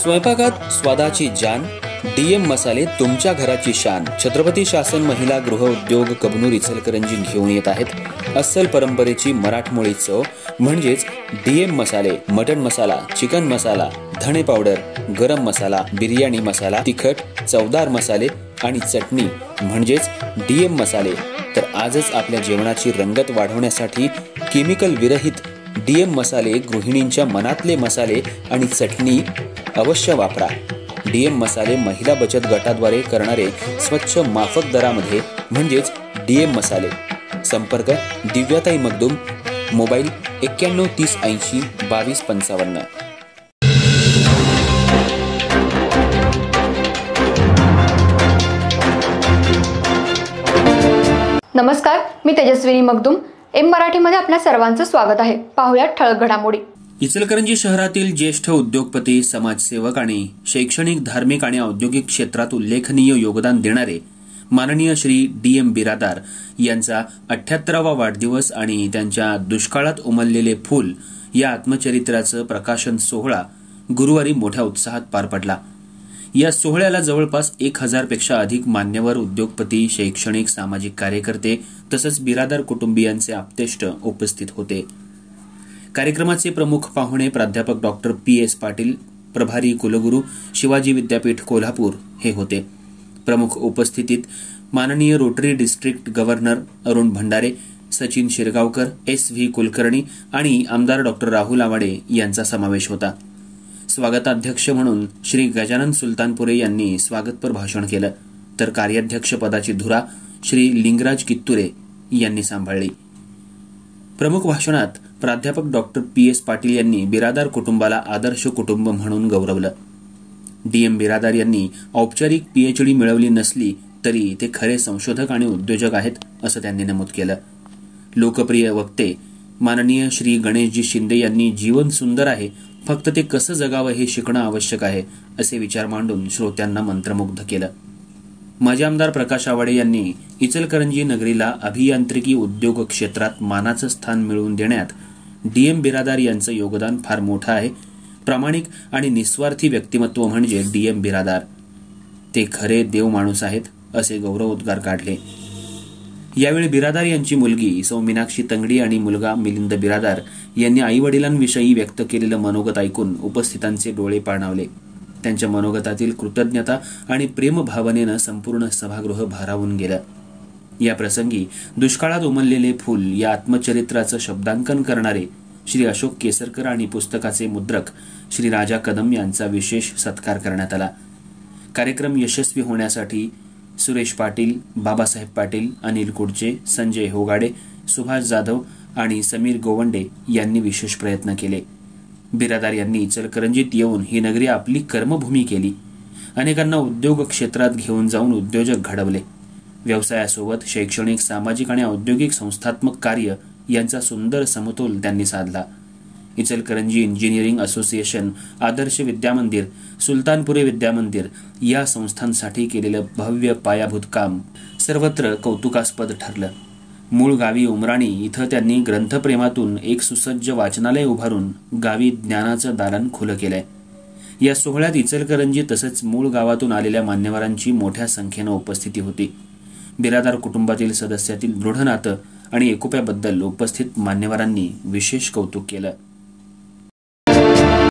स्वयंपाकात स्वादाची जान, डीएम मसाले तुमच्या घराची शान. छत्रपती शासन महिला गृह उद्योग कबनूर इचलकरंजी घेऊन येत आहेत अस्सल परंपरेची मराठमोळी चव म्हणजेच डीएम मसाले. मटन मसाला, चिकन मसाला, धणे पावडर, गरम मसाला, बिर्याणी मसाला, तिखट चवदार मसाले आणि चटणी म्हणजेच डीएम मसाले. तर आजच आपल्या जेवणाची रंगत वाढवण्यासाठी केमिकल विरहित डीएम मसाले, गृहिणींच्या मनातले मसाले आणि चटणी अवश्य वापरा. डीएम मसाले महिला बचत गटाद्वारे करणारे स्वच्छ माफक दरामध्ये म्हणजेच डीएम मसाले. संपर्क दिव्याताई मगदूम, मोबाईल 91 30 80 22 55. नमस्कार, मी तेजस्विनी मगदूम. एम मराठीमध्ये आपल्या सर्वांचं स्वागत आहे. पाहुयात ठळक घडामोडी. इचलकरंजी शहरातील ज्येष्ठ उद्योगपती, समाजसेवक आणि शैक्षणिक, धार्मिक आणि औद्योगिक क्षेत्रात उल्लेखनीय योगदान देणारे माननीय श्री डीएम बिरादार यांचा 78वा वाढदिवस आणि त्यांच्या दुष्काळात उमललेले फूल या आत्मचरित्राचं प्रकाशन सोहळा गुरुवारी मोठ्या उत्साहात पार पडला. या सोहळ्याला जवळपास 1000 पेक्षा अधिक मान्यवर, उद्योगपती, शैक्षणिक, सामाजिक कार्यकर्ते तसंच बिरादार कुटुंबियांचे आप्तेष्ट उपस्थित होते. कार्यक्रमाचे प्रमुख पाहुणे प्राध्यापक डॉक्टर PS पाटील, प्रभारी कुलगुरू, शिवाजी विद्यापीठ कोल्हापूर हे होते. प्रमुख उपस्थितीत माननीय rotary district governor Arun Bhandare, Sachin Shirgaonkar, SV Kulkarni आणि आमदार डॉक्टर राहुल आवाडे यांचा समावेश होता. स्वागताध्यक्ष म्हणून श्री गजानन सुलतानपुरे यांनी स्वागतपर भाषण केलं, तर कार्याध्यक्ष पदाची धुरा श्री लिंगराज कित्तुरे यांनी सांभाळली. प्रमुख भाषणात प्राध्यापक डॉक्टर PS पाटील यांनी बिरादार कुटुंबाला आदर्श कुटुंब म्हणून गौरवलं. डीएम बिरादार यांनी औपचारिक PhD मिळवली नसली तरी ते खरे संशोधक आणि उद्योजक आहेत असं त्यांनी नमूद केलं. लोकप्रिय वक्ते माननीय श्री गणेशजी शिंदे यांनी जीवन सुंदर आहे, फक्त ते कसं जगावं हे शिकणं आवश्यक आहे असे विचार मांडून श्रोत्यांना मंत्रमुग्ध केलं. माजी आमदार प्रकाश आवाडे यांनी इचलकरंजी नगरीला अभियांत्रिकी उद्योग क्षेत्रात मानाचं स्थान मिळवून देण्यात डीएम बिरादार यांचं योगदान फार मोठं आहे. प्रामाणिक आणि निस्वार्थी व्यक्तिमत्व म्हणजे डीएम बिरादार. ते खरे देव माणूस आहेत असे गौरवोद्गार काढले. यावेळी बिरादार यांची मुलगी सौ मीनाक्षी तंगडी आणि मुलगा मिलिंद बिरादार यांनी आईवडिलांविषयी व्यक्त केलेलं मनोगत ऐकून उपस्थितांचे डोळे पाणावले. त्यांच्या मनोगतातील कृतज्ञता आणि प्रेमभावनेनं संपूर्ण सभागृह भारावून गेलं. या प्रसंगी दुष्काळात उमललेले फूल या आत्मचरित्राचं शब्दांकन करणारे श्री अशोक केसरकर आणि पुस्तकाचे मुद्रक श्री राजा कदम यांचा विशेष सत्कार करण्यात आला. कार्यक्रम यशस्वी होण्यासाठी सुरेश पाटील, बाबासाहेब पाटील, अनिल कुडचे, संजय होगाडे, सुभाष जाधव आणि समीर गोवंडे यांनी विशेष प्रयत्न केले. बिरादार यांनी इचलकरंजीत येऊन ही नगरी आपली कर्मभूमी केली. अनेकांना उद्योग क्षेत्रात घेऊन जाऊन उद्योजक घडवले. व्यवसायासोबत शैक्षणिक, सामाजिक आणि औद्योगिक संस्थात्मक कार्य यांचा सुंदर समतोल त्यांनी साधला. इचलकरंजी इंजिनिअरिंग असोसिएशन, आदर्श विद्यामंदिर, सुलतानपुरे विद्यामंदिर या संस्थांसाठी केलेलं भव्य पायाभूत काम सर्वत्र कौतुकास्पद ठरलं. मूळ गावी उमराणी इथं त्यांनी ग्रंथप्रेमातून एक सुसज्ज वाचनालय उभारून गावी ज्ञानाचं दालन खुलं केलंय. या सोहळ्यात इचलकरंजी तसंच मूळ गावातून आलेल्या मान्यवरांची मोठ्या संख्येनं उपस्थिती होती. बिरादार कुटुंबातील सदस्यातील दृढ नातं आणि एकोप्याबद्दल उपस्थित मान्यवरांनी विशेष कौतुक केलं.